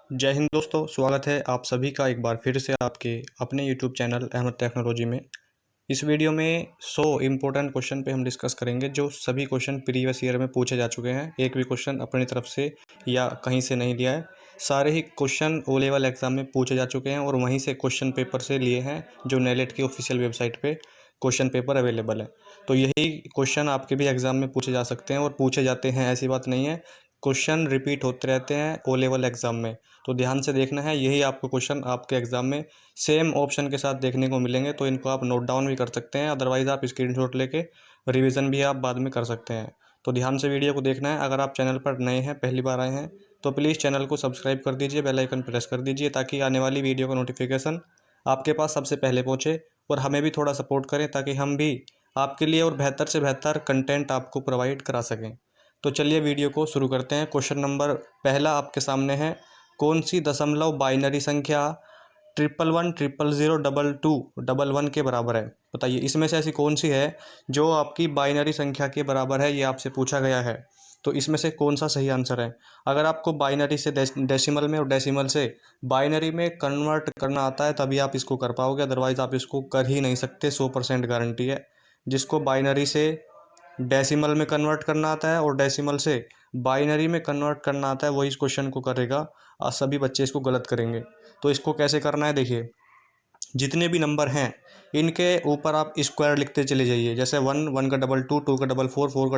जय हिंद दोस्तों, स्वागत है आप सभी का एक बार फिर से आपके अपने यूट्यूब चैनल अहमद टेक्नोलॉजी में। इस वीडियो में 100 इम्पोर्टेंट क्वेश्चन पे हम डिस्कस करेंगे जो सभी क्वेश्चन प्रीवियस ईयर में पूछे जा चुके हैं। एक भी क्वेश्चन अपनी तरफ से या कहीं से नहीं लिया है। सारे ही क्वेश्चन ओ लेवल एग्ज़ाम में पूछे जा चुके हैं और वहीं से क्वेश्चन पेपर से लिए हैं जो नेलेट की ऑफिशियल वेबसाइट पर क्वेश्चन पेपर अवेलेबल है। तो यही क्वेश्चन आपके भी एग्ज़ाम में पूछे जा सकते हैं और पूछे जाते हैं, ऐसी बात नहीं है। क्वेश्चन रिपीट होते रहते हैं ओ लेवल एग्ज़ाम में, तो ध्यान से देखना है। यही आपको क्वेश्चन आपके एग्ज़ाम में सेम ऑप्शन के साथ देखने को मिलेंगे, तो इनको आप नोट डाउन भी कर सकते हैं। अदरवाइज़ आप स्क्रीनशॉट लेके रिवीजन भी आप बाद में कर सकते हैं। तो ध्यान से वीडियो को देखना है। अगर आप चैनल पर नए हैं, पहली बार आए हैं, तो प्लीज़ चैनल को सब्सक्राइब कर दीजिए, बेल आइकन प्रेस कर दीजिए ताकि आने वाली वीडियो का नोटिफिकेशन आपके पास सबसे पहले पहुँचे। और हमें भी थोड़ा सपोर्ट करें ताकि हम भी आपके लिए और बेहतर से बेहतर कंटेंट आपको प्रोवाइड करा सकें। तो चलिए वीडियो को शुरू करते हैं। क्वेश्चन नंबर पहला आपके सामने है, कौन सी दशमलव बाइनरी संख्या 1110002211 के बराबर है? बताइए इसमें से ऐसी कौन सी है जो आपकी बाइनरी संख्या के बराबर है, ये आपसे पूछा गया है। तो इसमें से कौन सा सही आंसर है? अगर आपको बाइनरी से डेसिमल में और डेसिमल से बाइनरी में कन्वर्ट करना आता है तभी आप इसको कर पाओगे, अदरवाइज़ आप इसको कर ही नहीं सकते। 100% गारंटी है। जिसको बाइनरी से डेसिमल में कन्वर्ट करना आता है और डेसिमल से बाइनरी में कन्वर्ट करना आता है वही इस क्वेश्चन को करेगा। सभी बच्चे इसको गलत करेंगे। तो इसको कैसे करना है, देखिए, जितने भी नंबर हैं इनके ऊपर आप स्क्वायर लिखते चले जाइए। जैसे 1, 1 का डबल 2, 2 का डबल 4, 4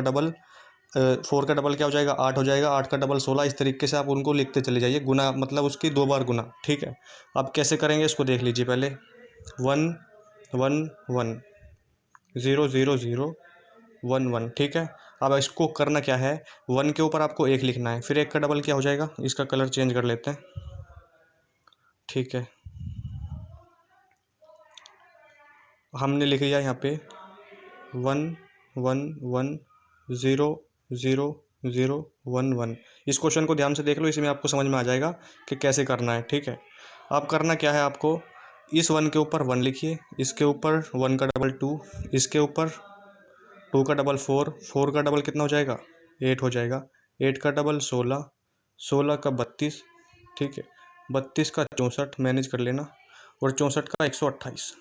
का डबल क्या हो जाएगा, 8 हो जाएगा, 8 का डबल 16। इस तरीके से आप उनको लिखते चले जाइए। गुना मतलब उसकी 2 बार गुना, ठीक है। अब कैसे करेंगे इसको देख लीजिए। पहले 1 1 1 0 0 0 1 1, ठीक है। अब इसको करना क्या है, 1 के ऊपर आपको 1 लिखना है, फिर 1 का डबल क्या हो जाएगा, इसका कलर चेंज कर लेते हैं, ठीक है। हमने लिख लिया यहाँ पे 1 1 1 0 0 0 1 1। इस क्वेश्चन को ध्यान से देख लो, इसमें आपको समझ में आ जाएगा कि कैसे करना है, ठीक है। अब करना क्या है आपको, इस 1 के ऊपर 1 लिखिए, इसके ऊपर 1 का डबल 2, इसके ऊपर 2 का डबल 4, 4 का डबल कितना हो जाएगा, 8 हो जाएगा, 8 का डबल 16, 16 का 32, ठीक है, 32 का 64, मैनेज कर लेना, और 64 का 128,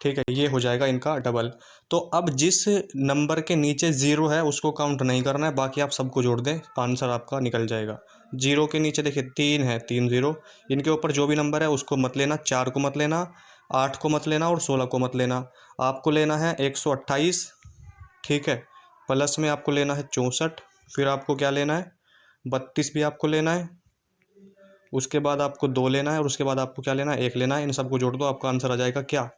ठीक है। ये हो जाएगा इनका डबल। तो अब जिस नंबर के नीचे ज़ीरो है उसको काउंट नहीं करना है, बाकी आप सबको जोड़ दें, आंसर आपका निकल जाएगा। जीरो के नीचे देखिए 3 है, 3 0। इनके ऊपर जो भी नंबर है उसको मत लेना, 4 को मत लेना, 8 को मत लेना और 16 को मत लेना। आपको लेना है 128, ठीक है। प्लस में आपको लेना है 64, फिर आपको क्या लेना है, 32 भी आपको लेना है, उसके बाद आपको 2 लेना है, और उसके बाद आपको क्या लेना है, 1 लेना है। इन सबको जोड़ दो, आपका आंसर आ जाएगा क्या,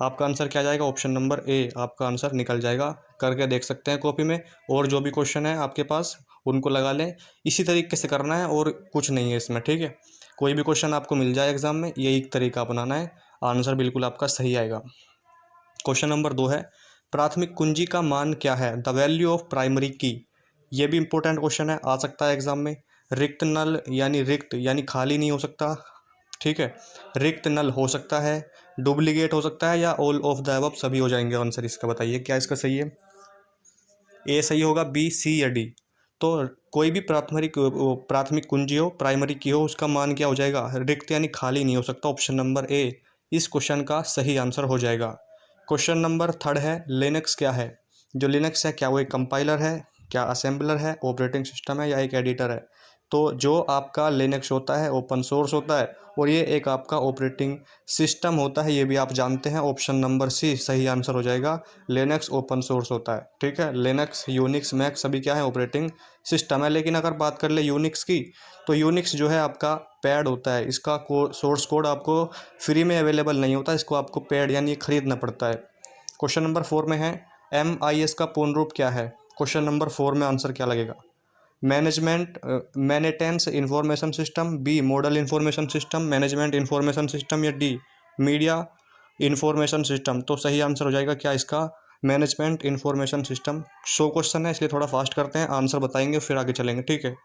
आपका आंसर क्या आ जाएगा, ऑप्शन नंबर ए आपका आंसर निकल जाएगा। करके देख सकते हैं कॉपी में, और जो भी क्वेश्चन है आपके पास उनको लगा लें। इसी तरीके से करना है और कुछ नहीं है इसमें, ठीक है। कोई भी क्वेश्चन आपको मिल जाए एग्जाम में, यही तरीका अपनाना है, आंसर बिल्कुल आपका सही आएगा। क्वेश्चन नंबर 2 है, प्राथमिक कुंजी का मान क्या है, द वैल्यू ऑफ प्राइमरी की। ये भी इंपॉर्टेंट क्वेश्चन है, आ सकता है एग्जाम में। रिक्त नल यानी रिक्त यानी खाली नहीं हो सकता, ठीक है। रिक्त नल हो सकता है, डुप्लीकेट हो सकता है, या ऑल ऑफ द अबव सभी हो जाएंगे आंसर इसका। बताइए क्या इसका सही है, ए सही होगा, बी, सी या डी। तो कोई भी प्राथमिक कुंजी हो, प्राइमरी की हो, उसका मान क्या हो जाएगा, रिक्त यानी खाली नहीं हो सकता। ऑप्शन नंबर ए इस क्वेश्चन का सही आंसर हो जाएगा। क्वेश्चन नंबर 3 है, लिनक्स क्या है। जो लिनक्स है, क्या वो एक कंपाइलर है, क्या असेंबलर है, ऑपरेटिंग सिस्टम है, या एक एडिटर है। तो जो आपका लिनक्स होता है ओपन सोर्स होता है, और ये एक आपका ऑपरेटिंग सिस्टम होता है, ये भी आप जानते हैं। ऑप्शन नंबर सी सही आंसर हो जाएगा। लिनक्स ओपन सोर्स होता है, ठीक है। लिनक्स, यूनिक्स, मैक सभी क्या है, ऑपरेटिंग सिस्टम है। लेकिन अगर बात कर ले यूनिक्स की, तो यूनिक्स जो है आपका पैड होता है, इसका सोर्स कोड आपको फ्री में अवेलेबल नहीं होता, इसको आपको पैड यानी खरीदना पड़ता है। क्वेश्चन नंबर 4 में है, MIS का पूर्ण रूप क्या है। क्वेश्चन नंबर 4 में आंसर क्या लगेगा, management maintenance information system, B model information system, management information system, या डी मीडिया इंफॉर्मेशन सिस्टम। तो सही आंसर हो जाएगा क्या इसका, मैनेजमेंट इंफॉर्मेशन सिस्टम। 100 क्वेश्चन है इसलिए थोड़ा फास्ट करते हैं, आंसर बताएंगे फिर आगे चलेंगे, ठीक है।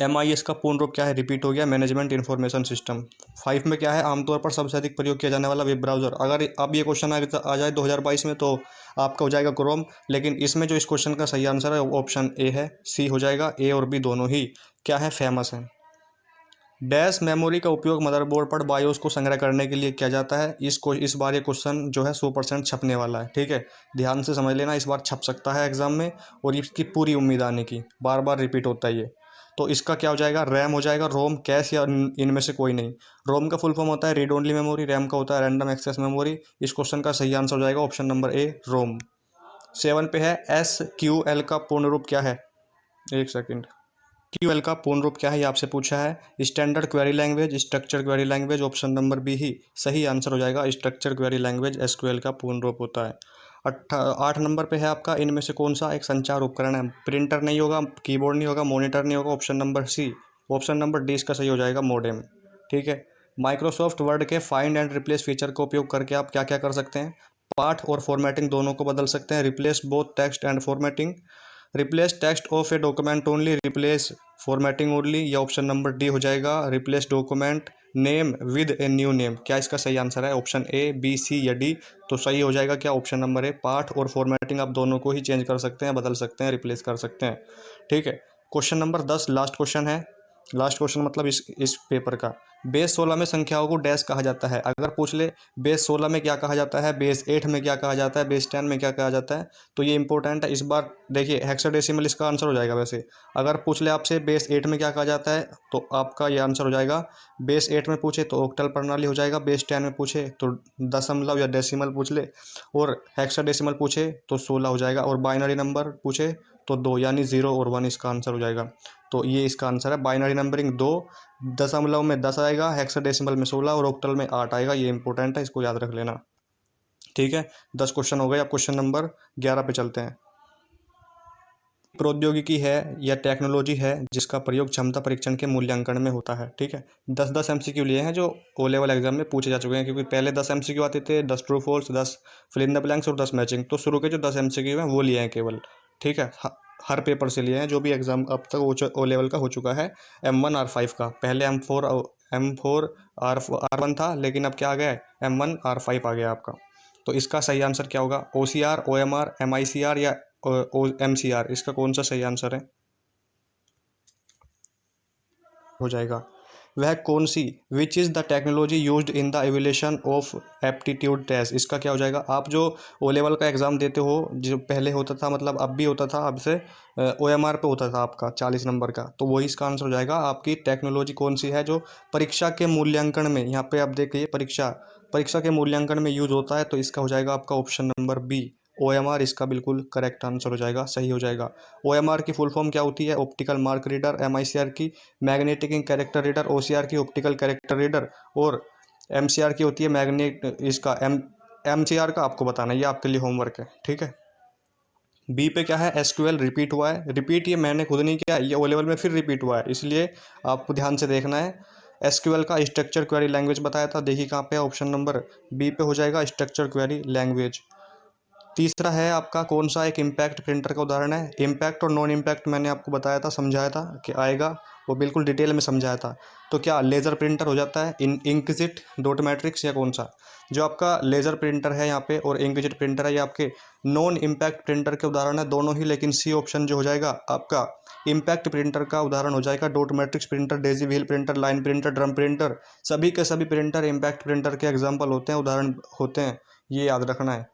MIS का पूर्ण रूप क्या है, रिपीट हो गया, मैनेजमेंट इंफॉर्मेशन सिस्टम। 5 में क्या है, आमतौर पर सबसे अधिक प्रयोग किया जाने वाला वेब ब्राउज़र। अगर अब ये क्वेश्चन आ जाए 2022 में तो आपका हो जाएगा क्रोम। लेकिन इसमें जो इस क्वेश्चन का सही आंसर है वो ऑप्शन ए है, सी हो जाएगा। ए और बी दोनों ही क्या है, फेमस हैं। डैश मेमोरी का उपयोग मदरबोर्ड पर बायोस को संग्रह करने के लिए किया जाता है। इस बार ये क्वेश्चन जो है 100% छपने वाला है, ठीक है, ध्यान से समझ लेना, इस बार छप सकता है एग्जाम में और इसकी पूरी उम्मीद आने की, बार बार रिपीट होता है ये। तो इसका क्या हो जाएगा, रैम हो जाएगा, रोम, कैश या इनमें से कोई नहीं। रोम का फुल फॉर्म होता है रीड ओनली मेमोरी, रैम का होता है रैंडम एक्सेस मेमोरी। इस क्वेश्चन का सही आंसर हो जाएगा ऑप्शन नंबर ए, रोम। 7 पे है SQL का पूर्ण रूप क्या है। एक सेकेंड, SQL का पूर्ण रूप क्या है, ये आपसे पूछा है। Standard query language, structure query language, option number B ही सही आंसर हो जाएगा। स्ट्रक्चर क्वेरी लैंग्वेज SQL का पूर्ण रूप होता है। 8 नंबर पे है आपका, इनमें से कौन सा एक संचार उपकरण है। प्रिंटर नहीं होगा, कीबोर्ड नहीं होगा, मॉनिटर नहीं होगा, option number C, option number D इसका सही हो जाएगा, मोडेम, ठीक है। माइक्रोसॉफ्ट वर्ड के फाइंड एंड रिप्लेस फीचर का उपयोग करके आप क्या क्या कर सकते हैं, पाठ और फॉर्मेटिंग दोनों को बदल सकते हैं। Replace both text and formatting, replace text of a document only, replace formatting only, या ऑप्शन नंबर डी हो जाएगा replace document name with a new name. क्या इसका सही आंसर है, ऑप्शन ए, बी, सी या डी। तो सही हो जाएगा क्या, ऑप्शन नंबर ए, पाठ और फॉर्मेटिंग आप दोनों को ही चेंज कर सकते हैं, बदल सकते हैं, रिप्लेस कर सकते हैं, ठीक है। क्वेश्चन नंबर 10 लास्ट क्वेश्चन है, लास्ट क्वेश्चन मतलब इस पेपर का। बेस 16 में संख्याओं को डैश कहा जाता है। अगर पूछ ले बेस 16 में क्या कहा जाता है, बेस 8 में क्या कहा जाता है, बेस 10 में क्या कहा जाता है, तो ये इंपॉर्टेंट है इस बार। देखिए हेक्साडेसिमल इसका आंसर हो जाएगा। वैसे अगर पूछ ले आपसे बेस 8 में क्या कहा जाता है, तो आपका ये आंसर हो जाएगा। बेस 8 में पूछे तो ऑक्टल प्रणाली हो जाएगा, बेस 10 में पूछे तो दशमलव या डेसिमल पूछ ले, और हेक्साडेसिमल पूछे तो 16 हो जाएगा, और बाइनरी नंबर पूछे तो 2, यानी 0 और 1 इसका आंसर हो जाएगा। तो ये इसका आंसर है, बाइनरी नंबरिंग 2, दशमलव में 10 आएगा, हेक्साडेसिमल में 16 और ऑक्टल में 8 आएगा। ये इंपॉर्टेंट है, इसको याद रख लेना, ठीक है। 10 क्वेश्चन हो गए, अब क्वेश्चन नंबर 11 पे चलते हैं। प्रौद्योगिकी है या टेक्नोलॉजी है जिसका प्रयोग क्षमता परीक्षण के मूल्यांकन में होता है, ठीक है। 10-10 MCQ लिए हैं जो ओ लेवल एग्जाम में पूछे जा चुके हैं, क्योंकि पहले 10 MCQ आते थे, 10 true false, 10 fill in the blanks और 10 मैचिंग। तो शुरू के जो 10 MCQ हैं वो लिए हैं केवल, ठीक है, हर पेपर से लिए हैं जो भी एग्जाम अब तक ओ लेवल का हो चुका है। M1 R5 का, पहले M4 R1 था, लेकिन अब क्या आ गया है, M1 R5 आ गया आपका। तो इसका सही आंसर क्या होगा, OCR, OMR, MICR या MCR, इसका कौन सा सही आंसर है हो जाएगा। वह कौन सी, which is the technology used in the evaluation of aptitude test, इसका क्या हो जाएगा। आप जो ओ लेवल का एग्ज़ाम देते हो, जो पहले होता था, मतलब अब भी होता था, अब से OMR पे होता था आपका 40 नंबर का, तो वही इसका आंसर हो जाएगा। आपकी टेक्नोलॉजी कौन सी है जो परीक्षा के मूल्यांकन में, यहाँ पे आप देखिए परीक्षा के मूल्यांकन में यूज होता है, तो इसका हो जाएगा आपका ऑप्शन नंबर बी, OMR इसका बिल्कुल करेक्ट आंसर हो जाएगा, सही हो जाएगा। OMR की फुल फॉर्म क्या होती है, ऑप्टिकल मार्क रीडर, MICR की मैग्नेटिक कैरेक्टर रीडर, OCR की ऑप्टिकल कैरेक्टर रीडर, और MCR की होती है मैग्नेट, इसका MCR का आपको बताना, ये आपके लिए होमवर्क है, ठीक है। बी पे क्या है, SQL रिपीट हुआ है, रिपीट ये मैंने खुद नहीं किया, ये ओ लेवल में फिर रिपीट हुआ है, इसलिए आपको ध्यान से देखना है। SQL का स्ट्रक्चर क्वेरी लैंग्वेज बताया था, देखिए कहाँ पे है, ऑप्शन नंबर बी पे हो जाएगा, स्ट्रक्चर क्वेरी लैंग्वेज। तीसरा है आपका कौन सा एक इम्पैक्ट प्रिंटर का उदाहरण है। इम्पैक्ट और नॉन इम्पैक्ट मैंने आपको बताया था, समझाया था कि आएगा, वो बिल्कुल डिटेल में समझाया था। तो क्या लेज़र प्रिंटर हो जाता है, इंकजेट डॉट मैट्रिक्स, या कौन सा। जो आपका लेज़र प्रिंटर है यहाँ पे और इंकजेट प्रिंटर है, ये आपके नॉन इम्पैक्ट प्रिंटर के उदाहरण है दोनों ही, लेकिन सी ऑप्शन जो हो जाएगा आपका इम्पैक्ट प्रिंटर का उदाहरण हो जाएगा। Dot matrix printer, Daisy wheel printer, line printer, drum printer, सभी के सभी प्रिंटर इम्पैक्ट प्रिंटर के एग्जाम्पल होते हैं, उदाहरण होते हैं, ये याद रखना है।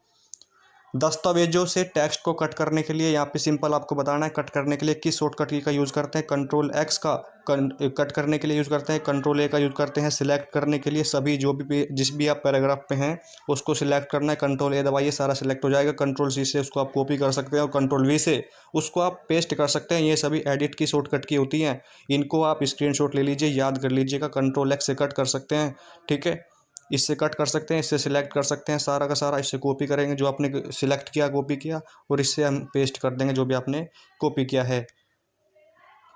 दस्तावेजों से टेक्स्ट को कट करने के लिए यहाँ पे सिंपल आपको बताना है, कट करने के लिए किस शॉर्टकट की का यूज़ करते हैं। कंट्रोल X का कट करने के लिए यूज़ करते हैं, कंट्रोल A का यूज़ करते हैं। सिलेक्ट करने के लिए सभी जो भी जिस भी आप पैराग्राफ पे हैं उसको सिलेक्ट करना है, कंट्रोल A दबाइए, सारा सिलेक्ट हो जाएगा। कंट्रोल C से उसको आप कॉपी कर सकते हैं और कंट्रोल V से उसको आप पेस्ट कर सकते हैं। ये सभी एडिट की शॉर्टकट की होती हैं, इनको आप स्क्रीनशॉट ले लीजिए, याद कर लीजिएगा। कंट्रोल X से कट कर सकते हैं, ठीक है, इससे कट कर सकते हैं, इससे सिलेक्ट कर सकते हैं, सारा का सारा इससे कॉपी करेंगे जो आपने सिलेक्ट किया, कॉपी किया, और इससे हम पेस्ट कर देंगे जो भी आपने कॉपी किया है।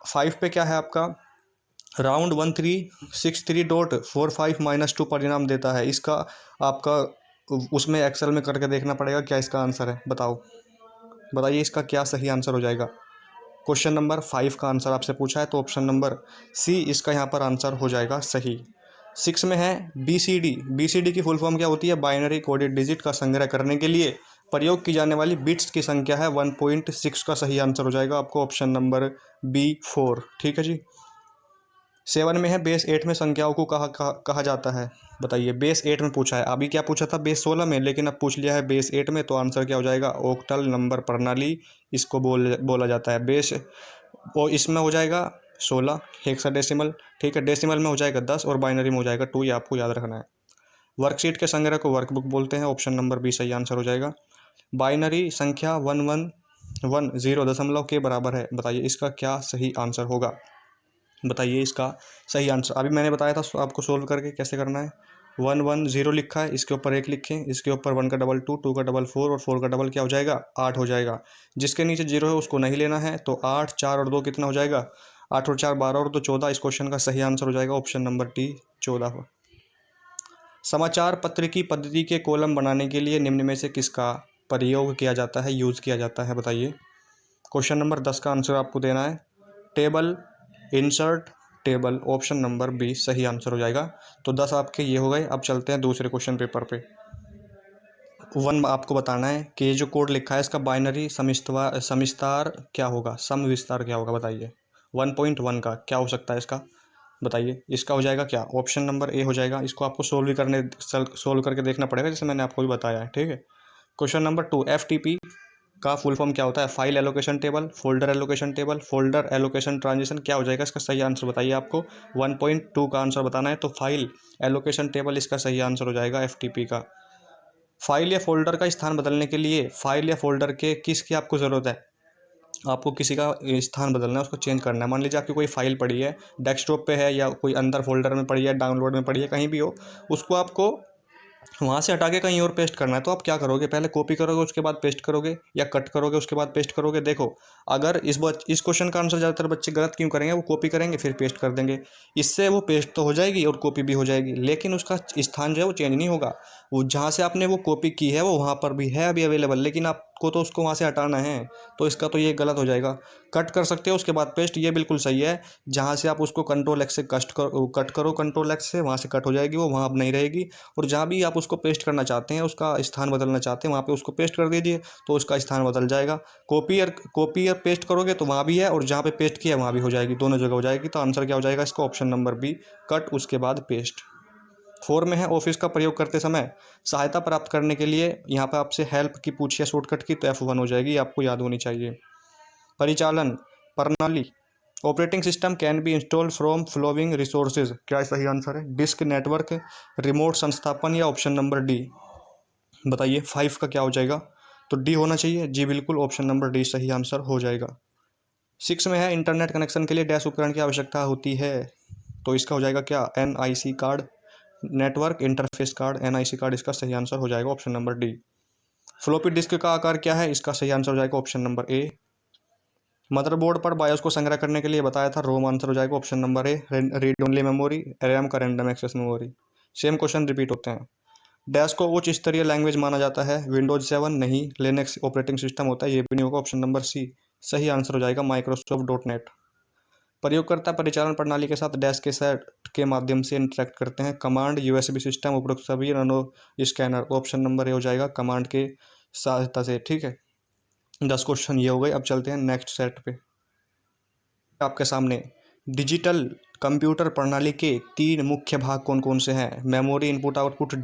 5 पे क्या है आपका, राउंड 1363.45 -2 परिणाम देता है। इसका आपका उसमें एक्सेल में करके देखना पड़ेगा क्या इसका आंसर है, बताइए इसका क्या सही आंसर हो जाएगा। क्वेश्चन नंबर 5 का आंसर आपसे पूछा है, तो ऑप्शन नंबर सी इसका यहाँ पर आंसर हो जाएगा सही। 6 में है BCD की फुल फॉर्म क्या होती है, बाइनरी कोडेड डिजिट का संग्रह करने के लिए प्रयोग की जाने वाली बिट्स की संख्या है 1.6 का सही आंसर हो जाएगा आपको ऑप्शन नंबर B4, ठीक है जी। 7 में है बेस 8 में संख्याओं को कहा जाता है, बताइए। बेस 8 में पूछा है, अभी क्या पूछा था बेस 16 में, लेकिन अब पूछ लिया है बेस 8 में, तो आंसर क्या हो जाएगा, ओक्टल नंबर प्रणाली इसको बोला जाता है। बेस वो इसमें हो जाएगा 16 हेक्साडेसिमल, ठीक है। डेसिमल में हो जाएगा 10 और बाइनरी में हो जाएगा 2, ये आपको याद रखना है। वर्कशीट के संग्रह को वर्कबुक बोलते हैं, ऑप्शन नंबर बी सही आंसर हो जाएगा। बाइनरी संख्या 1110 दशमलव के बराबर है, बताइए इसका क्या सही आंसर होगा, बताइए इसका सही आंसर। अभी मैंने बताया था आपको सोल्व करके कैसे करना है। 110 लिखा है, इसके ऊपर 1 लिखें, इसके ऊपर 1 का डबल 2, 2 का डबल 4 और 4 का डबल क्या हो जाएगा, 8 हो जाएगा। जिसके नीचे 0 है उसको नहीं लेना है, तो 8 4 और 2 कितना हो जाएगा, 8 और 4 12 और 2 14। इस क्वेश्चन का सही आंसर हो जाएगा ऑप्शन नंबर डी 14। समाचार पत्र की पद्धति के कॉलम बनाने के लिए निम्न में से किसका प्रयोग किया जाता है, यूज़ किया जाता है, बताइए। क्वेश्चन नंबर 10 का आंसर आपको देना है, table, insert, table, option number B सही आंसर हो जाएगा। तो 10 आपके ये हो गए। अब चलते हैं दूसरे क्वेश्चन पेपर पे। 1 आपको बताना है कि ये जो कोड लिखा है इसका बाइनरी समिस्तार क्या होगा, सम विस्तार क्या होगा, बताइए। 1.1 का क्या हो सकता है इसका, बताइए। इसका हो जाएगा क्या, ऑप्शन नंबर ए हो जाएगा। इसको आपको सोल्व करके देखना पड़ेगा, जैसे मैंने आपको भी बताया है, ठीक है। क्वेश्चन नंबर 2, FTP का फुल फॉर्म क्या होता है, file allocation table, folder allocation table, folder allocation transition, क्या हो जाएगा इसका सही आंसर, बताइए। आपको 1.2 का आंसर बताना है, तो फाइल एलोकेशन टेबल इसका सही आंसर हो जाएगा FTP का। फाइल या फोल्डर का स्थान बदलने के लिए फाइल या फोल्डर के किसकी आपको ज़रूरत है, आपको किसी का स्थान बदलना है, उसको चेंज करना है। मान लीजिए आपकी कोई फाइल पड़ी है, डेस्कटॉप पे है या कोई अंदर फोल्डर में पड़ी है, डाउनलोड में पड़ी है, कहीं भी हो, उसको आपको वहाँ से हटा के कहीं और पेस्ट करना है। तो आप क्या करोगे, पहले कॉपी करोगे उसके बाद पेस्ट करोगे, या कट करोगे उसके बाद पेस्ट करोगे। देखो, अगर इस क्वेश्चन का आंसर ज़्यादातर बच्चे गलत क्यों करेंगे, वो कॉपी करेंगे फिर पेस्ट कर देंगे। इससे वो पेस्ट तो हो जाएगी और कॉपी भी हो जाएगी, लेकिन उसका स्थान जो है वो चेंज नहीं होगा। वो जहाँ से आपने वो कॉपी की है वो वहाँ पर भी है अभी अवेलेबल, लेकिन आपको तो उसको वहाँ से हटाना है। तो इसका तो ये गलत हो जाएगा। कट कर सकते हो उसके बाद पेस्ट, ये बिल्कुल सही है। जहाँ से आप उसको कंट्रोल एक्स से कट करो, कंट्रोल एक्स से, वहाँ से कट हो जाएगी वो, वहाँ अब नहीं रहेगी। और जहाँ भी आप उसको पेस्ट करना चाहते हैं, उसका स्थान बदलना चाहते हैं, वहाँ पे उसको पेस्ट कर दीजिए, तो उसका स्थान बदल जाएगा। कॉपी या पेस्ट करोगे तो वहाँ भी है, और जहाँ पे पेस्ट किया वहाँ भी हो जाएगी, दोनों जगह हो जाएगी। तो आंसर क्या हो जाएगा इसका, ऑप्शन नंबर बी, कट उसके बाद पेस्ट। 4 में है, ऑफिस का प्रयोग करते समय सहायता प्राप्त करने के लिए, यहाँ पे आपसे हेल्प की पूछी है शॉर्टकट की, तो F1 हो जाएगी, आपको याद होनी चाहिए। परिचालन प्रणाली, operating system can be installed from following resources, क्या सही आंसर है, डिस्क, नेटवर्क, रिमोट संस्थापन, या ऑप्शन नंबर डी, बताइए। 5 का क्या हो जाएगा, तो डी होना चाहिए, जी बिल्कुल, ऑप्शन नंबर डी सही आंसर हो जाएगा। 6 में है, इंटरनेट कनेक्शन के लिए डैश उपकरण की आवश्यकता होती है, तो इसका हो जाएगा क्या, NIC card, network interface card, NIC card इसका सही आंसर हो जाएगा, option number D. Floppy disk का आकार क्या है, इसका सही आंसर हो जाएगा ऑप्शन नंबर ए। मदरबोर्ड पर बायोस को संग्रह करने के लिए बताया था, रोम आंसर हो जाएगा option number A. Read only memory, RAM का random access memory. Same question repeat होते हैं। डैश को उच्च स्तरीय लैंग्वेज माना जाता है, विंडोज 7 नहीं, लिनक्स ऑपरेटिंग सिस्टम होता है, ये भी नहीं होगा, ऑप्शन नंबर सी सही आंसर हो जाएगा, माइक्रोसॉफ्ट .NET। प्रयोगकर्ता परिचालन प्रणाली के साथ डैश के सेट के माध्यम से इंटरेक्ट करते हैं, कमांड, USB सिस्टम, उपरोक्त सभी ननो स्कैनर, ऑप्शन नंबर ए हो जाएगा, कमांड के सहायता से, ठीक है। 10 क्वेश्चन ये हो गए। अब चलते हैं नेक्स्ट सेट पे। आपके सामने डिजिटल कंप्यूटर प्रणाली के 3 मुख्य भाग कौन कौन से हैं, मेमोरी, इनपुट आउटपुट,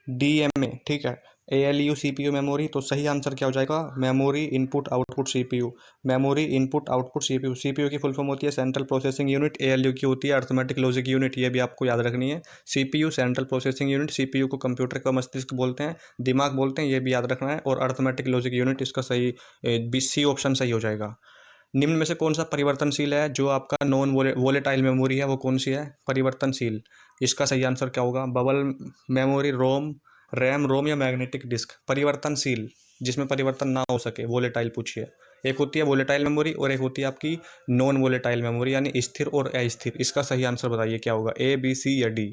DMA, ठीक है, ALU, CPU, मेमोरी। तो सही आंसर क्या हो जाएगा, memory, input output, CPU, memory, input output, CPU की फुल फॉर्म होती है सेंट्रल प्रोसेसिंग यूनिट, ALU की होती है अर्थमेटिक लॉजिक यूनिट, ये भी आपको याद रखनी है। CPU central processing unit, CPU को कंप्यूटर का मस्तिष्क बोलते हैं, दिमाग बोलते हैं, ये भी याद रखना है। और अर्थमेटिक लॉजिक यूनिट इसका सही BC ऑप्शन सही हो जाएगा। निम्न में से कौन सा परिवर्तनशील है, जो आपका नॉन वोलेटाइल मेमोरी है वो कौन सी है, परिवर्तनशील। इसका सही आंसर क्या होगा, बबल मेमोरी, रैम रोम, या मैग्नेटिक डिस्क। परिवर्तनशील जिसमें परिवर्तन ना हो सके, वोलेटाइल पूछिए। एक होती है वोलेटाइल मेमोरी और एक होती है आपकी नॉन वोलेटाइल मेमोरी, यानी स्थिर और अस्थिर। इसका सही आंसर बताइए क्या होगा, A, B, C या D।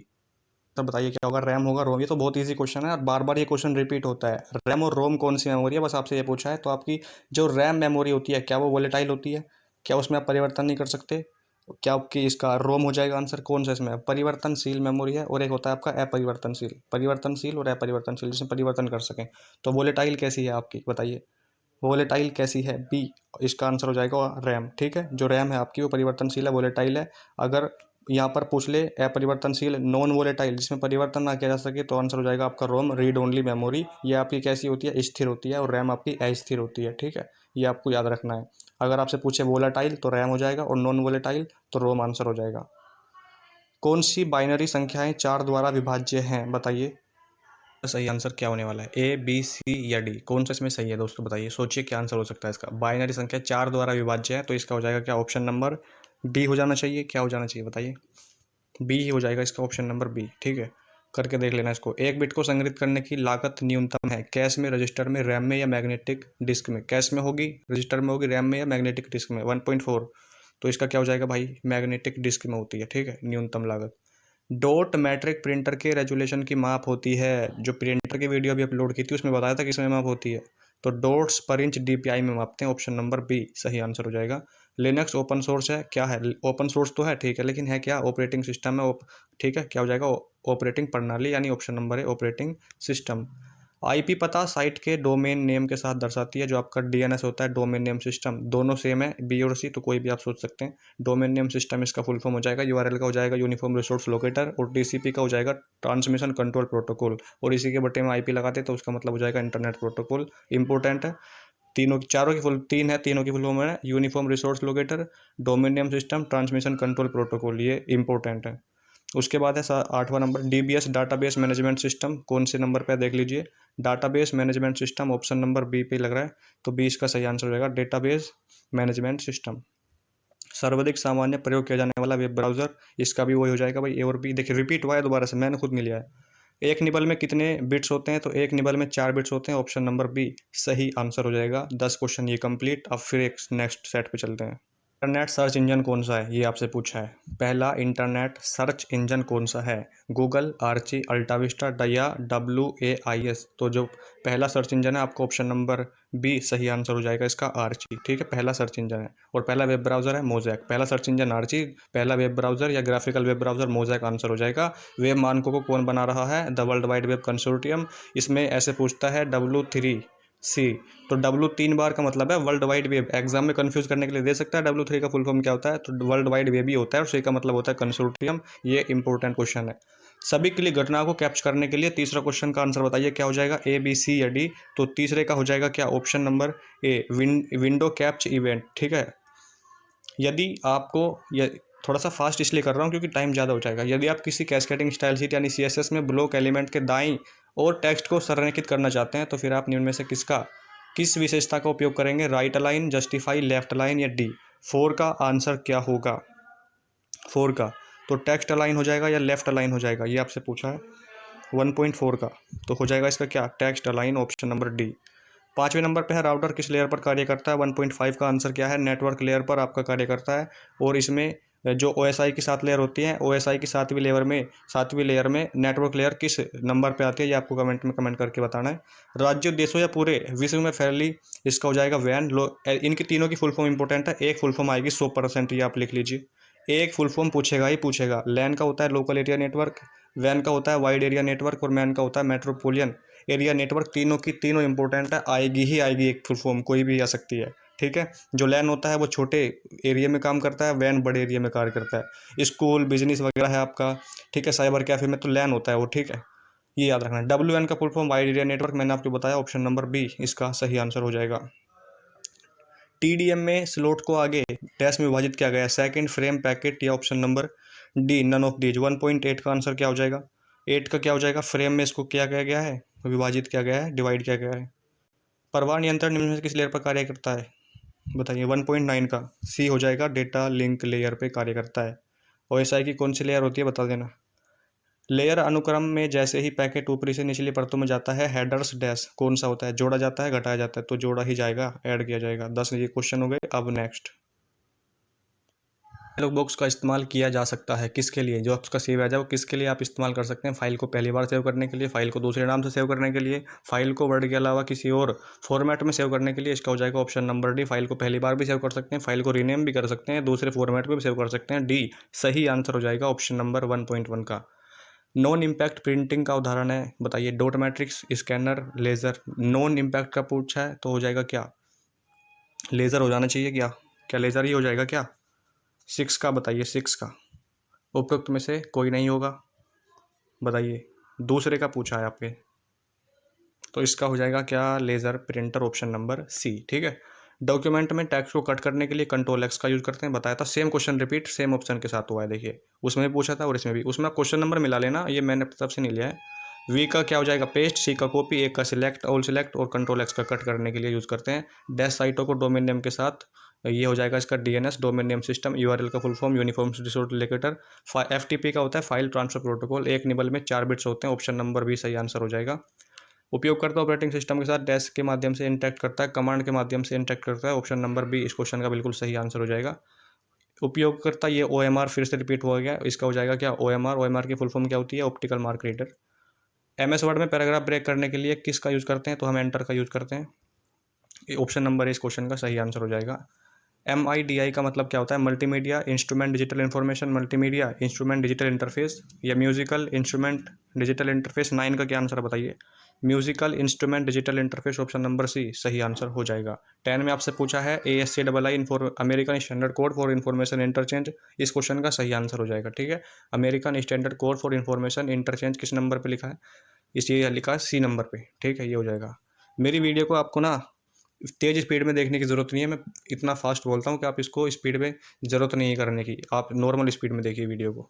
तो बताइए क्या होगा, रैम होगा, रोम। ये तो बहुत इजी क्वेश्चन है और बार बार ये क्वेश्चन रिपीट होता है। रैम और रोम कौन सी मेमोरी है, बस आपसे ये पूछा है। तो आपकी जो रैम मेमोरी होती है, क्या वो वोलेटाइल होती है, क्या उसमें आप परिवर्तन नहीं कर सकते, क्या आपकी इसका रोम हो जाएगा आंसर। कौन सा इसमें परिवर्तनशील मेमोरी है, और एक होता है आपका अपरिवर्तनशील, परिवर्तनशील और अपरिवर्तनशील, जिसमें परिवर्तन कर सकें। तो वोलेटाइल कैसी है आपकी, बताइए, वोलेटाइल कैसी है, बी। इसका आंसर हो जाएगा रैम, ठीक है। जो रैम है आपकी वो परिवर्तनशील है, वोलेटाइल है। अगर यहाँ पर पूछ ले अपरिवर्तनशील नॉन वोलेटाइल जिसमें परिवर्तन ना किया जा सके, तो आंसर हो जाएगा आपका रोम। रीड ओनली मेमोरी ये आपकी कैसी होती है, स्थिर होती है, और रैम आपकी अस्थिर होती है। ठीक है, ये आपको याद रखना है। अगर आपसे पूछे वोलेटाइल तो रैम हो जाएगा, और नॉन वोलेटाइल तो रोम आंसर हो जाएगा। कौन सी बाइनरी संख्याएं 4 द्वारा विभाज्य हैं, बताइए। सही आंसर क्या होने वाला है, ए बी सी या डी, कौन सा इसमें सही है दोस्तों, बताइए, सोचिए क्या आंसर हो सकता है इसका। बाइनरी संख्या 4 द्वारा विभाज्य है, तो इसका हो जाएगा क्या, ऑप्शन नंबर डी हो जाना चाहिए। क्या हो जाना चाहिए बताइए, बी ही हो जाएगा इसका, ऑप्शन नंबर बी। ठीक है, करके देख लेना इसको। एक बिट को संग्रहित करने की लागत न्यूनतम है, कैश में, रजिस्टर में, रैम में या मैग्नेटिक डिस्क में। कैश में होगी, रजिस्टर में होगी, रैम में या मैग्नेटिक डिस्क में। 1.4, तो इसका क्या हो जाएगा भाई, मैग्नेटिक डिस्क में होती है। ठीक है, न्यूनतम लागत। डॉट मैट्रिक प्रिंटर के रेजोल्यूशन की माप होती है, जो प्रिंटर की वीडियो अभी अपलोड की थी उसमें बताया था किसमें माप होती है, तो डॉट्स पर इंच डीपीआई में मापते हैं। ऑप्शन नंबर बी सही आंसर हो जाएगा। लिनक्स ओपन सोर्स है, क्या है, ओपन सोर्स तो है, ठीक है, लेकिन है क्या, ऑपरेटिंग सिस्टम है। ठीक है, क्या हो जाएगा, ऑपरेटिंग प्रणाली, यानी ऑप्शन नंबर है ऑपरेटिंग सिस्टम। आईपी पता साइट के डोमेन नेम के साथ दर्शाती है, जो आपका डीएनएस होता है, डोमेन नेम सिस्टम, दोनों सेम है, बी और सी, तो कोई भी आप सोच सकते हैं। डोमेन नेम सिस्टम इसका फुल फॉर्म हो जाएगा, यूआरएल का हो जाएगा यूनिफॉर्म रिसोर्स लोकेटर, और टीसीपी का हो जाएगा ट्रांसमिशन कंट्रोल प्रोटोकॉल, और इसी के बटे में आईपी लगाते तो उसका मतलब हो जाएगा इंटरनेट प्रोटोकॉल। इंपॉर्टेंट है, तीनों चारों की फुल, तीन है, तीनों की फुल फॉर्म है uniform resource locator, domain name system, transmission control protocol, ये इंपॉर्टेंट है। उसके बाद है 8वां number, DBS database management system, कौन से नंबर पे देख लीजिए, database management system, option number B पे लग रहा है, तो बी इसका सही आंसर हो जाएगा, डेटाबेस मैनेजमेंट सिस्टम। सर्वाधिक सामान्य प्रयोग किया जाने वाला वेब ब्राउजर, इसका भी वही हो जाएगा भाई, ए और बी। देखिए रिपीट हुआ है दोबारा से, मैंने खुद नहीं लिया है। एक निबल में कितने बिट्स होते हैं, तो एक निबल में 4 बिट्स होते हैं, ऑप्शन नंबर बी सही आंसर हो जाएगा। 10 क्वेश्चन ये कंप्लीट। अब फिर एक नेक्स्ट सेट पे चलते हैं। इंटरनेट सर्च इंजन कौन सा है, ये आपसे पूछा है। पहला इंटरनेट सर्च इंजन कौन सा है, गूगल, आर्ची, अल्टाविस्टा या WAIS, तो जो पहला सर्च इंजन है आपको ऑप्शन नंबर बी सही आंसर हो जाएगा इसका, आर्ची। ठीक है, पहला सर्च इंजन है, और पहला वेब ब्राउजर है मोजैक। पहला सर्च इंजन आर्ची, पहला वेब ब्राउजर या graphical web browser mosaic answer हो जाएगा। वेब मानकों को कौन बना रहा है, the world wide web consortium. इसमें ऐसे पूछता है W3C, तो W 3 बार का मतलब है वर्ल्ड वाइड वेब। एग्जाम में कंफ्यूज करने के लिए दे सकता है W3 का फुल फॉर्म क्या होता है, तो वर्ल्ड वाइड वेब ही होता है, और सी का मतलब होता है कंसोर्टियम। ये इंपॉर्टेंट क्वेश्चन है। सभी के लिए घटना को कैप्च करने के लिए तीसरा क्वेश्चन का आंसर बताइए, क्या हो जाएगा, ए बी सी या डी, तो तीसरे का हो जाएगा क्या, option number A window capture event. ठीक है, यदि आपको थोड़ा सा फास्ट इसलिए कर रहा हूँ क्योंकि टाइम ज़्यादा हो जाएगा। यदि आप किसी कैस्केडिंग स्टाइल शीट यानी CSS में ब्लॉक एलिमेंट के दाईं और टेक्स्ट को संरेखित करना चाहते हैं, तो फिर आप निम्न में से किस विशेषता का उपयोग करेंगे, right align, justify, left align या डी। 4 का आंसर क्या होगा, 4 का तो टेक्स्ट अलाइन हो जाएगा या लेफ्ट अलाइन हो जाएगा, ये आपसे पूछा है। 1.4 का तो हो जाएगा इसका क्या, text align, option number D. 5वें नंबर पे है राउटर किस लेयर पर कार्य करता है, 1.5 का आंसर क्या है, नेटवर्क लेयर पर आपका कार्य करता है। और इसमें जो OSI की 7 लेयर होती हैं, OSI की 7वीं लेयर में नेटवर्क लेयर किस नंबर पे आती है, ये आपको कमेंट में कमेंट करके बताना है। राज्यों, देशों या पूरे विश्व में फैली, इसका हो जाएगा वैन। इनकी तीनों की फुल फॉर्म इंपॉर्टेंट है। एक फुल फॉर्म आएगी 100%, ये आप लिख लीजिए। एक फुल फॉर्म पूछेगा ही पूछेगा। लैन का होता है लोकल एरिया नेटवर्क, वैन का होता है वाइड एरिया नेटवर्क, और मैन का होता है मेट्रोपोलियन एरिया नेटवर्क। तीनों की तीनों इंपॉर्टेंट है, आएगी ही आएगी एक फुल फॉर्म, कोई भी आ सकती है। ठीक है, जो लैन होता है वो छोटे एरिया में काम करता है, वैन बड़े एरिया में कार्य करता है। स्कूल बिजनेस वगैरह है आपका, ठीक है, साइबर कैफे में तो लैन होता है वो। ठीक है, ये याद रखना है। WN का full form wide area network, मैंने आपको बताया, ऑप्शन नंबर बी इसका सही आंसर हो जाएगा। TDM में स्लॉट को आगे डैश में विभाजित किया गया है, सेकंड, फ्रेम, पैकेट या option number D none of these. 1.8 का आंसर क्या हो जाएगा, 8 का क्या हो जाएगा, फ्रेम में इसको क्या किया गया है, विभाजित किया गया है, डिवाइड किया गया है। प्रवाह नियंत्रण निम्न में से किस लेयर पर कार्य करता है, बताइए। 1.9 का सी हो जाएगा, डेटा लिंक लेयर पे कार्य करता है। OSI की कौन सी लेयर होती है बता देना। लेयर अनुक्रम में जैसे ही पैकेट ऊपरी से निचली परतों में जाता है, हेडर्स डैश कौन सा होता है, जोड़ा जाता है, घटाया जाता है, तो जोड़ा ही जाएगा, ऐड किया जाएगा। 10 ये क्वेश्चन हो गए। अब नेक्स्ट, डायलॉग बॉक्स का इस्तेमाल किया जा सकता है किसके लिए, जो आपका सेव आ जाए वो किसके लिए आप इस्तेमाल कर सकते हैं। फाइल को पहली बार सेव करने के लिए, फाइल को दूसरे नाम से सेव करने के लिए, फाइल को वर्ड के अलावा किसी और फॉर्मेट में सेव करने के लिए। इसका हो जाएगा ऑप्शन नंबर डी, फाइल को पहली बार भी सेव कर सकते हैं, फाइल को रीनेम भी कर सकते हैं, दूसरे फॉर्मेट में भी सेव कर सकते हैं। डी सही आंसर हो जाएगा, ऑप्शन नंबर 1.1 का। नॉन इम्पैक्ट प्रिंटिंग का उदाहरण है, बताइए। Dot matrix, scanner, laser. Non impact का पूछा है तो हो जाएगा क्या, लेज़र हो जाना चाहिए क्या, क्या लेज़र ही हो जाएगा क्या। 6 का बताइए, 6 का उपरोक्त में से कोई नहीं होगा, बताइए। दूसरे का पूछा है आपके, तो इसका हो जाएगा क्या, laser printer, option number C. ठीक है। डॉक्यूमेंट में टेक्स्ट को कट करने के लिए कंट्रोल एक्स का यूज़ करते हैं, बताया था। Same question repeat same option के साथ हुआ है, देखिए उसमें भी पूछा था और इसमें भी। उसमें क्वेश्चन नंबर मिला लेना, ये मैंने अपनी तरफ से नहीं लिया है। वी का क्या हो जाएगा, पेस्ट। सी का कॉपी। ए का सिलेक्ट, ऑल सिलेक्ट। और कंट्रोल एक्स का कट करने के लिए यूज़ करते हैं। डैश साइटों को डोमेन नेम के साथ, ये हो जाएगा इसका DNS, domain name system. URL का full form uniform resource locator. FTP का होता है फाइल ट्रांसफर प्रोटोकॉल। एक निबल में 4 बिट्स होते हैं, ऑप्शन नंबर बी सही आंसर हो जाएगा। उपयोगकर्ता ऑपरेटिंग सिस्टम के साथ डैश के माध्यम से इंटरेक्ट करता है, कमांड के माध्यम से इंटरेक्ट करता है, ऑप्शन नंबर बी इस क्वेश्चन का बिल्कुल सही आंसर हो जाएगा। उपयोगकर्ता, ये OMR फिर से रिपीट हो गया, इसका हो जाएगा क्या, OMR की फुल फॉर्म क्या होती है, optical mark reader. MS word में पैराग्राफ ब्रेक करने के लिए किसका यूज़ करते हैं, तो हम एंटर का यूज़ करते हैं, ऑप्शन नंबर इस क्वेश्चन का सही आंसर हो जाएगा। MIDI का मतलब क्या होता है, multimedia instrument digital information, multimedia instrument digital interface, या म्यूजिकल इंस्ट्रूमेंट डिजिटल इंटरफेस। 9 का क्या आंसर बताइए, musical instrument digital interface, option number C सही आंसर हो जाएगा। 10 में आपसे पूछा है ASCII American standard code for information interchange, इस क्वेश्चन का सही आंसर हो जाएगा। ठीक है। American standard code for information interchange किस नंबर पे लिखा है, इसलिए लिखा है सी नंबर पे। ठीक है, ये हो जाएगा। मेरी वीडियो को आपको ना तेज़ स्पीड में देखने की ज़रूरत नहीं है, मैं इतना फास्ट बोलता हूँ कि आप इसको स्पीड में ज़रूरत नहीं है करने की, आप नॉर्मल स्पीड में देखिए वीडियो को।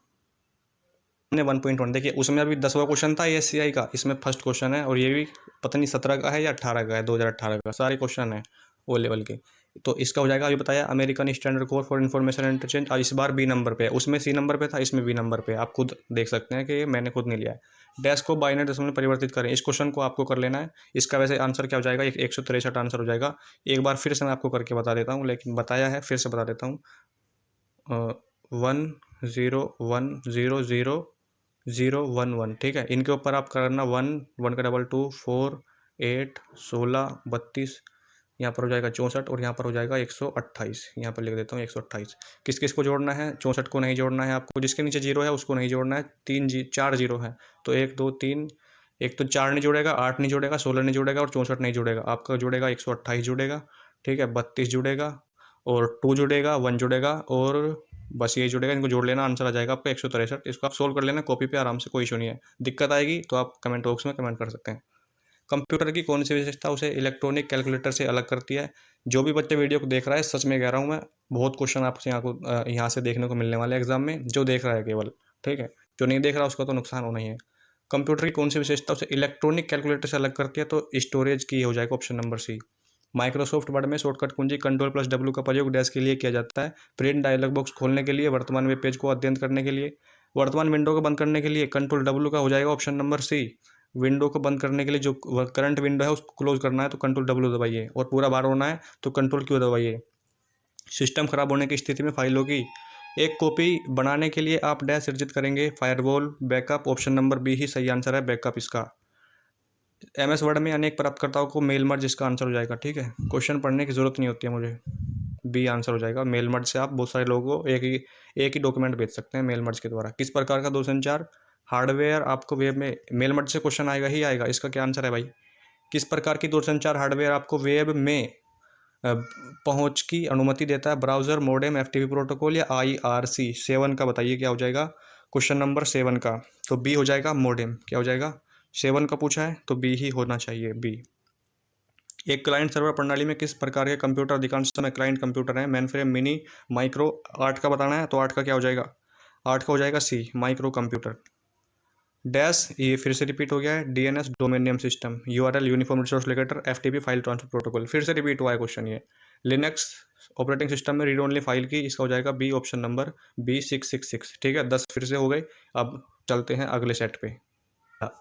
हमने 1.1 देखिए, उसमें अभी 10वां क्वेश्चन था ASCI का, इसमें फर्स्ट क्वेश्चन है, और ये भी पता नहीं 17 का है या 18 का है, 2018 का, सारे क्वेश्चन है ओ लेवल के। तो इसका हो जाएगा, अभी बताया American standard code for information interchange, और इस बार बी नंबर पे है, उसमें सी नंबर पे था, इसमें बी नंबर पे, आप खुद देख सकते हैं कि मैंने खुद नहीं लिया है। डैश को बाइनरी डेसिमल में परिवर्तित करें, इस क्वेश्चन को आपको कर लेना है। इसका वैसे आंसर क्या हो जाएगा, 163 आंसर हो जाएगा। एक बार फिर से मैं आपको करके बता देता हूँ, लेकिन बताया है फिर से बता देता हूँ। 1 0 1 0 0 1 1, ठीक है। इनके ऊपर आप करना 1 1 का डबल 2 4 8 16 32, यहाँ पर हो जाएगा 64, और यहाँ पर हो जाएगा 128। यहाँ पर लिख देता हूँ 128। किस किस को जोड़ना है, 64 को नहीं जोड़ना है आपको, जिसके नीचे जीरो है उसको नहीं जोड़ना है। 4 जीरो है, तो 1 2 3, एक तो 4 नहीं जोड़ेगा, 8 नहीं जोड़ेगा, 16 नहीं जोड़ेगा, और 64 नहीं जोड़ेगा, आपका जोड़ेगा 128 जुड़ेगा। ठीक है, 32 जुड़ेगा, और 2 जुड़ेगा, 1 जुड़ेगा, और बस ये जुड़ेगा। इनको जोड़ लेना, आंसर आ जाएगा आपका 163। इसको आप सोल्व कर लेना कॉपी पे आराम से, कोई इशू नहीं है। दिक्कत आएगी तो आप कमेंट बॉक्स में कमेंट कर सकते हैं। कंप्यूटर की कौन सी विशेषता उसे इलेक्ट्रॉनिक कैलकुलेटर से अलग करती है। जो भी बच्चे वीडियो को देख रहा है, सच में कह रहा हूँ मैं, बहुत क्वेश्चन आपसे यहाँ से देखने को मिलने वाले एग्जाम में, जो देख रहा है केवल। ठीक है, जो नहीं देख रहा उसका तो नुकसान होना ही है। कंप्यूटर की कौन सी विशेषता उसे इलेक्ट्रॉनिक कैलकुलेटर से अलग करती है, तो स्टोरेज की हो जाएगा, option number C. Microsoft Word में शॉर्टकट कुंजी कंट्रोल+W का प्रयोग डैश के लिए किया जाता है। प्रिंट डायलॉग बॉक्स खोलने के लिए, वर्तमान वेब पेज को अध्ययन करने के लिए, वर्तमान विंडो को बंद करने के लिए कंट्रोल W का हो जाएगा, ऑप्शन नंबर सी। विंडो को बंद करने के लिए जो करंट विंडो है उसको क्लोज करना है तो कंट्रोल W दबाइए, और पूरा बार होना है तो कंट्रोल Q दबाइए। सिस्टम खराब होने की स्थिति में फाइलों की एक कॉपी बनाने के लिए आप डैश सृजित करेंगे, firewall, backup, option number B ही सही आंसर है, बैकअप इसका। MS वर्ड में अनेक प्राप्तकर्ताओं को मेल मर्ज, इसका आंसर हो जाएगा। ठीक है, क्वेश्चन पढ़ने की जरूरत नहीं होती है मुझे, बी आंसर हो जाएगा। मेल मर्ज से आप बहुत सारे लोगों को एक ही डॉक्यूमेंट भेज सकते हैं मेल मर्ज के द्वारा। किस प्रकार का दूरसंचार हार्डवेयर आपको वेब में, मेल मर्ज से क्वेश्चन आएगा ही आएगा, इसका क्या आंसर है भाई। किस प्रकार की दूरसंचार हार्डवेयर आपको वेब में पहुंच की अनुमति देता है, ब्राउजर, मॉडेम, FTP प्रोटोकॉल, या IRC। 7 का बताइए क्या हो जाएगा, क्वेश्चन नंबर 7 का, तो बी हो जाएगा, मॉडेम। क्या हो जाएगा, 7 का पूछा है तो बी ही होना चाहिए, बी। एक क्लाइंट सर्वर प्रणाली में किस प्रकार के कंप्यूटर अधिकांश समय क्लाइंट कंप्यूटर है, मेन फ्रेम, मिनी, माइक्रो। 8 का बताना है तो 8 का क्या हो जाएगा, 8 का हो जाएगा सी, माइक्रो कंप्यूटर। डैश, ये फिर से रिपीट हो गया है, DNS domain name system, URL uniform resource locator, FTP file transfer protocol. फिर से रिपीट हुआ है क्वेश्चन ये। लिनक्स ऑपरेटिंग सिस्टम में रीड ओनली फाइल की, इसका हो जाएगा बी, ऑप्शन नंबर बी 666। ठीक है, 10 फिर से हो गए। अब चलते हैं अगले सेट पे।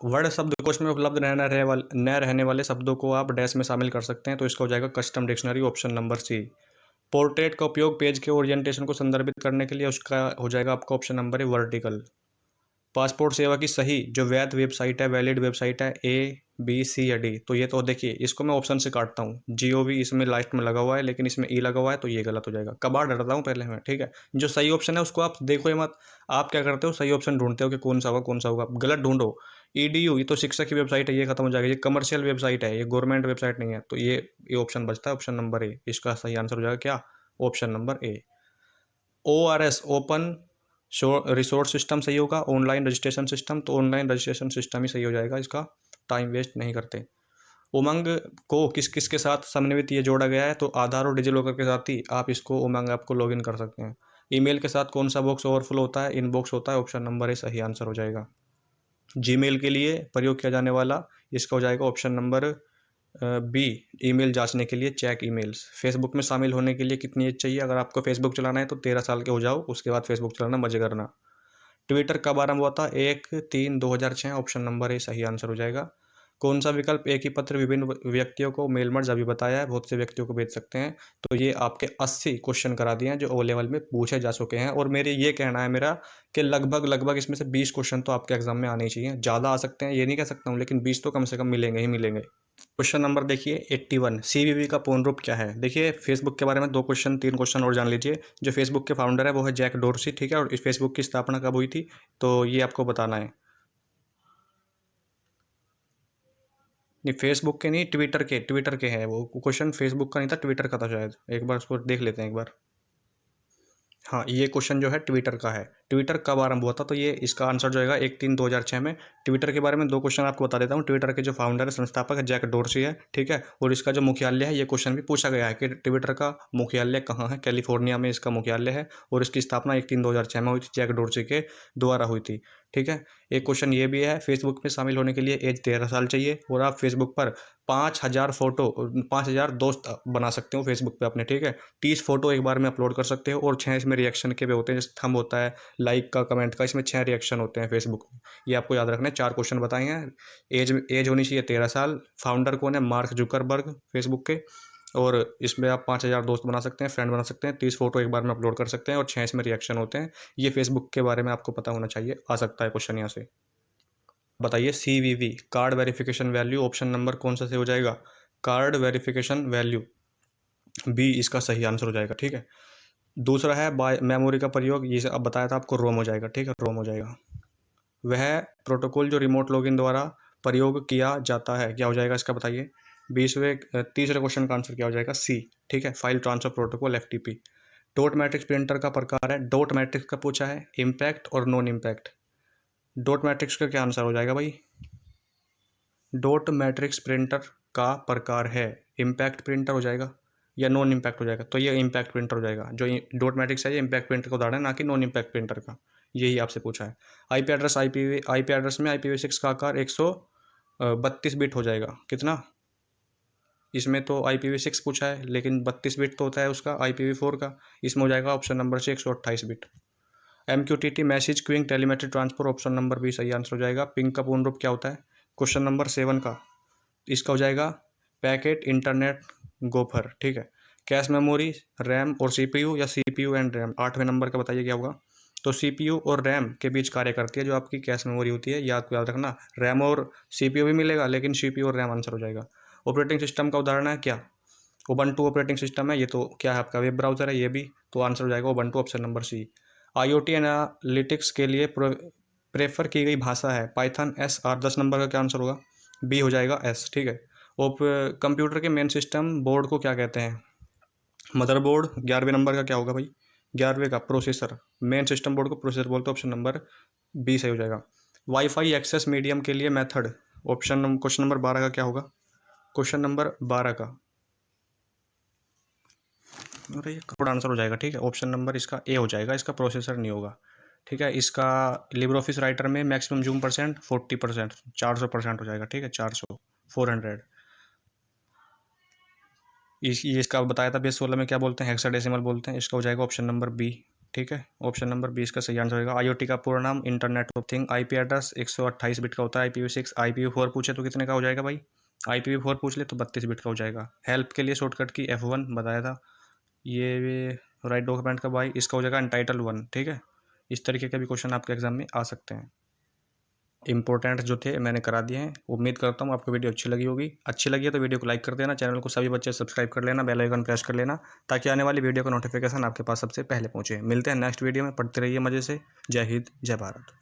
वर्ड शब्दकोश में उपलब्ध न रहने वाले शब्दों को आप डैश में शामिल कर सकते हैं, तो इसका हो जाएगा custom dictionary, option number C. Portrait का उपयोग पेज के ओरिएंटेशन को संदर्भित करने के लिए, उसका हो जाएगा आपका ऑप्शन नंबर है वर्टिकल। पासपोर्ट सेवा की सही जो वैध वेबसाइट है, वैलिड वेबसाइट है, A B C या D, तो ये तो देखिए, इसको मैं ऑप्शन से काटता हूँ। GOV इसमें लास्ट में लगा हुआ है, लेकिन इसमें E लगा हुआ है, तो ये गलत हो जाएगा। कबाड़ डरता हूँ पहले मैं, ठीक है। जो सही ऑप्शन है उसको आप देखो ही मत, आप क्या करते हो, सही ऑप्शन ढूंढते हो कि कौन सा होगा कौन सा होगा, गलत ढूंढो। EDU ये तो शिक्षक की वेबसाइट है, ये खत्म हो जाएगा। ये कमर्शियल वेबसाइट है, ये गवर्नमेंट वेबसाइट नहीं है, तो ये ऑप्शन बचता है, ऑप्शन नंबर ए। इसका सही आंसर हो जाएगा क्या, ऑप्शन नंबर ए। ORS ओपन रिसोर्स सिस्टम सही होगा। ऑनलाइन रजिस्ट्रेशन सिस्टम, तो ऑनलाइन रजिस्ट्रेशन सिस्टम ही सही हो जाएगा, इसका टाइम वेस्ट नहीं करते। उमंग को किस किस के साथ समन्वित ये जोड़ा गया है, तो आधार और डिजिलॉकर के साथ ही आप इसको उमंग ऐप को लॉगिन कर सकते हैं। ईमेल के साथ कौन सा बॉक्स ओवरफ्लो होता है, इनबॉक्स होता है, ऑप्शन नंबर ए सही आंसर हो जाएगा। जीमेल के लिए प्रयोग किया जाने वाला, इसका हो जाएगा ऑप्शन नंबर बी, ईमेल जांचने के लिए चेक ईमेल्स। फेसबुक में शामिल होने के लिए कितनी एज चाहिए, अगर आपको फेसबुक चलाना है तो 13 साल के हो जाओ, उसके बाद फेसबुक चलाना मजे करना। ट्विटर कब आरंभ हुआ था, 1/3/2006, ऑप्शन नंबर ए सही आंसर हो जाएगा। कौन सा विकल्प एक ही पत्र विभिन्न व्यक्तियों को मेल मर्ज, अभी बताया है, बहुत से व्यक्तियों को भेज सकते हैं। तो ये आपके 80 क्वेश्चन करा दिए हैं जो ओ लेवल में पूछे जा चुके हैं, और मेरे ये कहना है मेरा कि लगभग इसमें से 20 क्वेश्चन तो आपके एग्जाम में आने ही चाहिए। ज़्यादा आ सकते हैं ये नहीं कह सकता हूँ, लेकिन 20 तो कम से कम मिलेंगे ही मिलेंगे। क्वेश्चन नंबर देखिए 81, सीवीवी का पूर्ण रूप क्या है। देखिए फेसबुक के बारे में 2 क्वेश्चन 3 क्वेश्चन और जान लीजिए। जो फेसबुक के फाउंडर है वो है जैक डोर्सी, ठीक है, और इस फेसबुक की स्थापना कब हुई थी, तो ये आपको बताना है। नहीं फेसबुक के नहीं, ट्विटर के है वो क्वेश्चन, फेसबुक का नहीं था, ट्विटर का था शायद, एक बार उसको देख लेते हैं एक बार। हाँ ये क्वेश्चन जो है ट्विटर का है, ट्विटर कब आरंभ हुआ था, तो ये इसका आंसर जो है 1/3/2006 में। ट्विटर के बारे में 2 क्वेश्चन आपको बता देता हूँ। ट्विटर के जो फाउंडर है, संस्थापक है, जैक डोर्सी है, ठीक है, और इसका जो मुख्यालय है, ये क्वेश्चन भी पूछा गया है कि ट्विटर का मुख्यालय कहाँ है, कैलिफोर्निया में इसका मुख्यालय है, और इसकी स्थापना 1/3/2006 में हुई थी, जैक डोर्सी के द्वारा हुई थी, ठीक है। एक क्वेश्चन ये भी है, फेसबुक में शामिल होने के लिए एज 13 साल चाहिए, और आप फेसबुक पर 5000 फोटो, 5000 दोस्त बना सकते हो फेसबुक पे अपने, ठीक है। 30 फोटो एक बार में अपलोड कर सकते हो, और 6 इसमें रिएक्शन के भी होते हैं, जैसे थंब होता है, लाइक का, कमेंट का, इसमें 6 रिएक्शन होते हैं फेसबुक में। ये आपको याद रखना है। 4 क्वेश्चन बताए हैं। एज होनी चाहिए 13 साल। फाउंडर कौन है, मार्क जुकरबर्ग फेसबुक के, और इसमें आप 5000 दोस्त बना सकते हैं, फ्रेंड बना सकते हैं, 30 फोटो एक बार में अपलोड कर सकते हैं, और 6 इसमें रिएक्शन होते हैं। ये फेसबुक के बारे में आपको पता होना चाहिए, आ सकता है क्वेश्चन यहाँ से। बताइए CVV, card verification value, option number कौन सा से हो जाएगा, कार्ड वेरिफिकेशन वैल्यू, बी इसका सही आंसर हो जाएगा, ठीक है। दूसरा है बाय मेमोरी का प्रयोग, ये अब बताया था आपको, रोम हो जाएगा, ठीक है, रोम हो जाएगा। वह प्रोटोकॉल जो रिमोट लॉगिन द्वारा प्रयोग किया जाता है, क्या हो जाएगा इसका बताइए। तीसरे क्वेश्चन का आंसर क्या हो जाएगा, सी, ठीक है, file transfer protocol, FTP. Dot matrix printer का प्रकार है, डॉट मैट्रिक्स का पूछा है, इम्पैक्ट और नॉन इम्पैक्ट। डॉट मैट्रिक्स का क्या आंसर हो जाएगा भाई, डॉट मैट्रिक्स प्रिंटर का प्रकार है, इम्पैक्ट प्रिंटर हो जाएगा या नॉन इम्पैक्ट हो जाएगा, तो ये इम्पैक्ट प्रिंटर हो जाएगा। जो डॉट मैट्रिक्स है ये इम्पैक्ट प्रिंटर का उदाहरण है, ना कि नॉन इम्पैक्ट प्रिंटर का। यही आपसे पूछा है। आईपी एड्रेस में IPv6 का आकार 132 बिट हो जाएगा, कितना, इसमें तो IPv6 पूछा है, लेकिन 32 बिट तो होता है उसका IPv4 का, इसमें हो जाएगा ऑप्शन नंबर से 128 bit. MQTT message queuing telemetry transfer, option number B सही आंसर हो जाएगा। पिंग का पूर्ण रूप क्या होता है, क्वेश्चन नंबर 7 का, इसका हो जाएगा पैकेट इंटरनेट गोफर, ठीक है। कैश मेमोरी, रैम और CPU, या CPU एंड रैम, 8वें नंबर का बताइए क्या होगा। तो CPU और रैम के बीच कार्य करती है जो आपकी कैश मेमोरी होती है, याद रखना। रैम और CPU भी मिलेगा, लेकिन CPU और रैम आंसर हो जाएगा। ऑपरेटिंग सिस्टम का उदाहरण है क्या, उबंटू ऑपरेटिंग सिस्टम है, ये तो क्या है आपका वेब ब्राउजर है, ये भी तो आंसर हो जाएगा Ubuntu, option number C. IoT analytics के लिए प्रेफर की गई भाषा है पाइथन, SR, 10 नंबर का क्या आंसर होगा, बी हो जाएगा S, ठीक है। और कंप्यूटर के मेन सिस्टम बोर्ड को क्या कहते हैं, मदरबोर्ड। 11वें नंबर का क्या होगा भाई, 11वें का प्रोसेसर, मेन सिस्टम बोर्ड को प्रोसेसर बोलते हैं, ऑप्शन नंबर बी सही हो जाएगा। वाईफाई एक्सेस मीडियम के लिए मेथड, क्वेश्चन नंबर 12 का क्या होगा, क्वेश्चन नंबर 12 का, अरे ये करोड़ आंसर हो जाएगा, ठीक है, ऑप्शन नंबर इसका ए हो जाएगा, इसका प्रोसेसर नहीं होगा, ठीक है। इसका लिब्रे ऑफिस राइटर में मैक्सिमम जूम परसेंट 40%, 400% हो जाएगा, ठीक है, 400, 400। ये इसका बताया था बेस 16 में क्या बोलते हैं, हेक्साडेसिमल बोलते हैं, इसका हो जाएगा ऑप्शन नंबर बी, ठीक है, ऑप्शन नंबर बी इसका सही आंसर होगा। IoT का पूरा नाम internet of thing. IP address 128 bit का होता है, IPv6, IPv4 पूछे तो कितने का हो जाएगा भाई, IPv4 पूछ ले तो 32 बिट का हो जाएगा। हेल्प के लिए शॉर्टकट की F1 बताया था। ये राइट डॉक्यूमेंट का भाई इसका हो जाएगा अनटाइटल 1, ठीक है। इस तरीके के भी क्वेश्चन आपके एग्जाम में आ सकते हैं। इंपॉर्टेंट जो थे मैंने करा दिए हैं। उम्मीद करता हूँ आपको वीडियो अच्छी लगी होगी। अच्छी लगी है तो वीडियो को लाइक कर देना, चैनल को सभी बच्चे सब्सक्राइब कर लेना, बेल आइकन प्रेस कर लेना, ताकि आने वाली वीडियो का नोटिफिकेशन आपके पास सबसे पहले पहुँचे। मिलते हैं नेक्स्ट वीडियो में, पढ़ते रहिए मज़े से। जय हिंद, जय भारत।